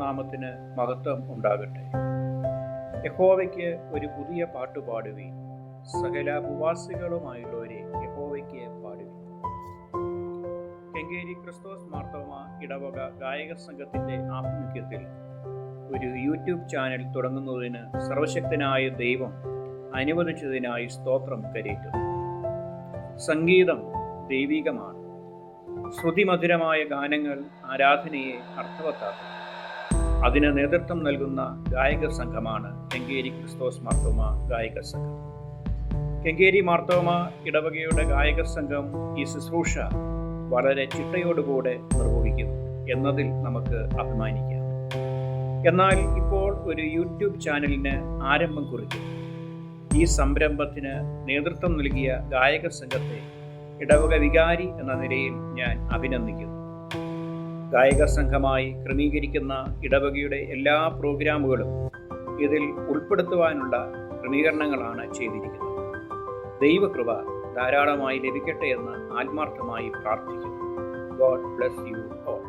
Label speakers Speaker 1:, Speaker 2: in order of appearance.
Speaker 1: നാമത്തിന് മഹത്വം ഉണ്ടാകട്ടെ. യഹോവയ്ക്ക് ഒരു പുതിയ പാട്ട് പാടുവീൻ, സകല ഭൂവാസികളുമായുള്ളവരെ യഹോവയ്ക്ക് പാടുവീൻ. കെങ്കേരി ക്രിസ്തോസ് മാർത്തോമ ഇടവക ഗായക സംഘത്തിൻ്റെ ആഭിമുഖ്യത്തിൽ ഒരു യൂട്യൂബ് ചാനൽ തുടങ്ങുന്നതിന് സർവശക്തനായ ദൈവം അനുവദിച്ചതിനായി സ്തോത്രം കരേറ്റുന്നു. സംഗീതം ദൈവികമാണ്. ശ്രുതിമധുരമായ ഗാനങ്ങൾ ആരാധനയെ അർത്ഥവത്താക്കും. അതിന് നേതൃത്വം നൽകുന്ന ഗായക സംഘമാണ് കെങ്കേരി ക്രിസ്തോസ് മാർത്തോമ ഗായക സംഘം. കെങ്കേരി മാർത്തോമ ഇടവകയുടെ ഗായക സംഘം ഈ ശുശ്രൂഷ വളരെ ചിട്ടയോടുകൂടെ നിർവഹിക്കുന്നു എന്നതിൽ നമുക്ക് അഭിമാനിക്കാം. എന്നാൽ ഇപ്പോൾ ഒരു യൂട്യൂബ് ചാനലിന് ആരംഭം കുറിക്കുന്നു. ഈ സംരംഭത്തിന് നേതൃത്വം നൽകിയ ഗായക സംഘത്തെ ഇടവക വികാരി എന്ന നിലയിൽ ഞാൻ അഭിനന്ദിക്കുന്നു. ഗായക സംഘമായി ക്രമീകരിക്കുന്ന ഇടവകയുടെ എല്ലാ പ്രോഗ്രാമുകളും ഇതിൽ ഉൾപ്പെടുത്തുവാനുള്ള ക്രമീകരണങ്ങളാണ് ചെയ്തിരിക്കുന്നത്. ദൈവകൃപ ധാരാളമായി ലഭിക്കട്ടെ എന്ന് ആത്മാർത്ഥമായി പ്രാർത്ഥിക്കുന്നു. God bless you all.